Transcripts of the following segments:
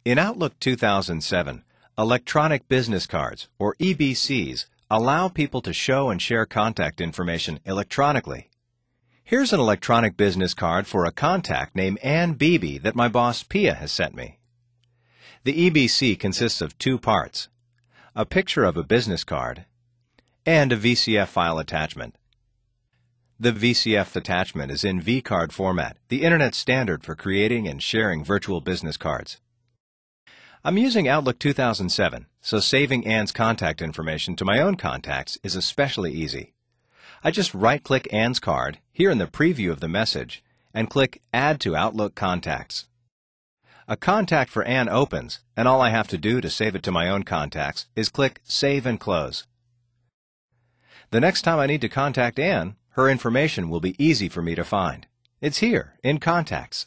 In Outlook 2007, electronic business cards, or EBCs, allow people to show and share contact information electronically. Here's an electronic business card for a contact named Ann Beebe that my boss Pia has sent me. The EBC consists of two parts: a picture of a business card and a VCF file attachment. The VCF attachment is in vCard format, the Internet standard for creating and sharing virtual business cards. I'm using Outlook 2007, so saving Ann's contact information to my own contacts is especially easy. I just right-click Ann's card, here in the preview of the message, and click Add to Outlook Contacts. A contact for Ann opens, and all I have to do to save it to my own contacts is click Save and Close. The next time I need to contact Ann, her information will be easy for me to find. It's here, in Contacts.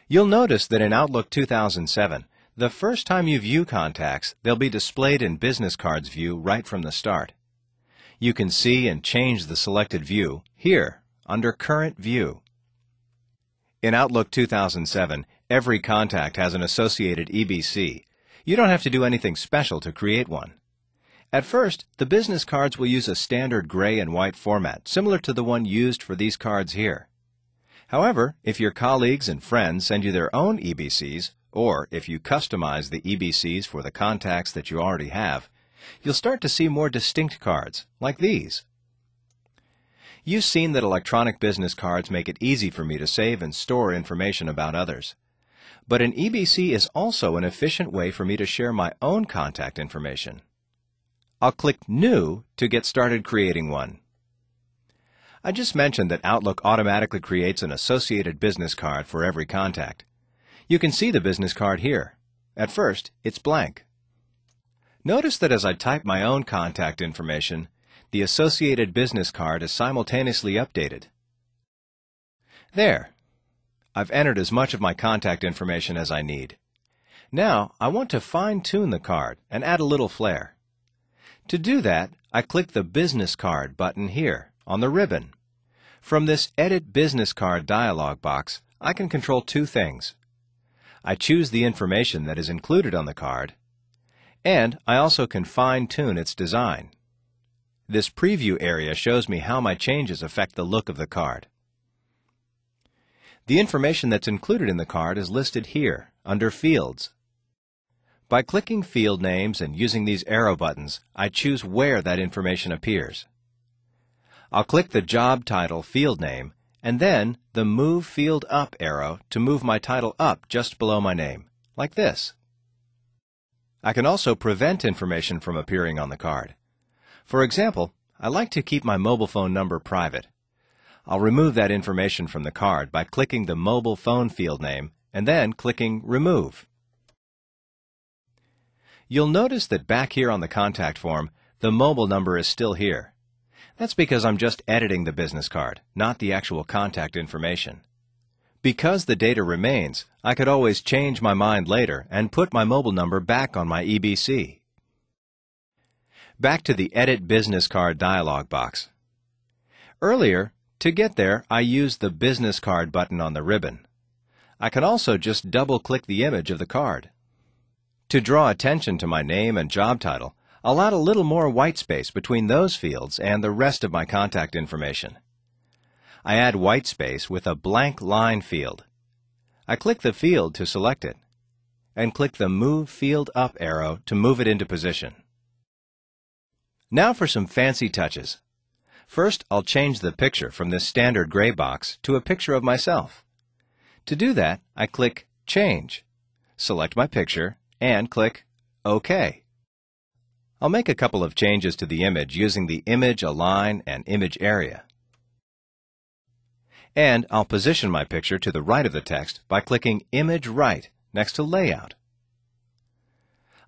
You'll notice that in Outlook 2007, the first time you view contacts, they'll be displayed in Business Cards view right from the start. You can see and change the selected view here, under Current View. In Outlook 2007, every contact has an associated EBC. You don't have to do anything special to create one. At first, the business cards will use a standard gray and white format, similar to the one used for these cards here. However, if your colleagues and friends send you their own EBCs, or if you customize the EBCs for the contacts that you already have, you'll start to see more distinct cards, like these. You've seen that electronic business cards make it easy for me to save and store information about others. But an EBC is also an efficient way for me to share my own contact information. I'll click New to get started creating one. I just mentioned that Outlook automatically creates an associated business card for every contact. You can see the business card here. At first, it's blank. Notice that as I type my own contact information, the associated business card is simultaneously updated. There. I've entered as much of my contact information as I need. Now, I want to fine-tune the card and add a little flair. To do that, I click the Business Card button here on the ribbon. From this Edit Business Card dialog box, I can control two things. I choose the information that is included on the card, and I also can fine-tune its design. This preview area shows me how my changes affect the look of the card. The information that's included in the card is listed here, under Fields. By clicking field names and using these arrow buttons, I choose where that information appears. I'll click the job title field name and then the Move Field Up arrow to move my title up just below my name, like this. I can also prevent information from appearing on the card. For example, I like to keep my mobile phone number private. I'll remove that information from the card by clicking the mobile phone field name and then clicking Remove. You'll notice that back here on the contact form, the mobile number is still here. That's because I'm just editing the business card, not the actual contact information. Because the data remains, I could always change my mind later and put my mobile number back on my EBC. Back to the Edit Business Card dialog box. Earlier, to get there, I used the Business Card button on the ribbon. I can also just double-click the image of the card. To draw attention to my name and job title, I'll add a little more white space between those fields and the rest of my contact information. I add white space with a blank line field. I click the field to select it, and click the Move Field Up arrow to move it into position. Now for some fancy touches. First, I'll change the picture from this standard gray box to a picture of myself. To do that, I click Change, select my picture, and click OK. I'll make a couple of changes to the image using the Image Align and Image Area. And I'll position my picture to the right of the text by clicking Image Right next to Layout.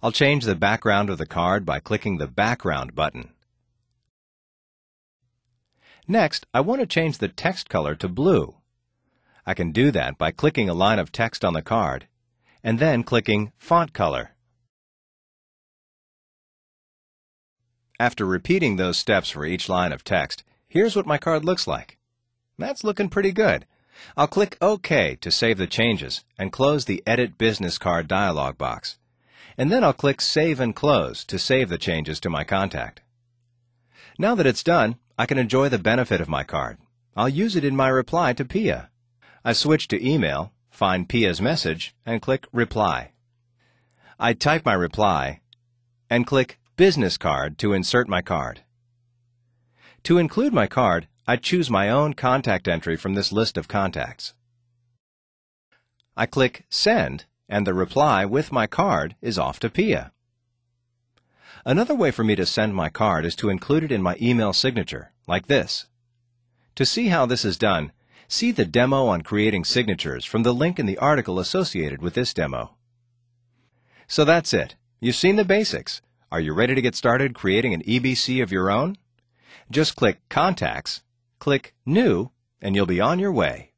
I'll change the background of the card by clicking the Background button. Next, I want to change the text color to blue. I can do that by clicking a line of text on the card and then clicking Font Color. After repeating those steps for each line of text, here's what my card looks like. That's looking pretty good. I'll click OK to save the changes and close the Edit Business Card dialog box. And then I'll click Save and Close to save the changes to my contact. Now that it's done, I can enjoy the benefit of my card. I'll use it in my reply to Pia. I switch to email, find Pia's message, and click Reply. I type my reply and click Business Card to insert my card. To include my card, I choose my own contact entry from this list of contacts. I click Send, and the reply with my card is off to Pia. Another way for me to send my card is to include it in my email signature, like this. To see how this is done, see the demo on creating signatures from the link in the article associated with this demo. So that's it. You've seen the basics. Are you ready to get started creating an EBC of your own? Just click Contacts, click New, and you'll be on your way.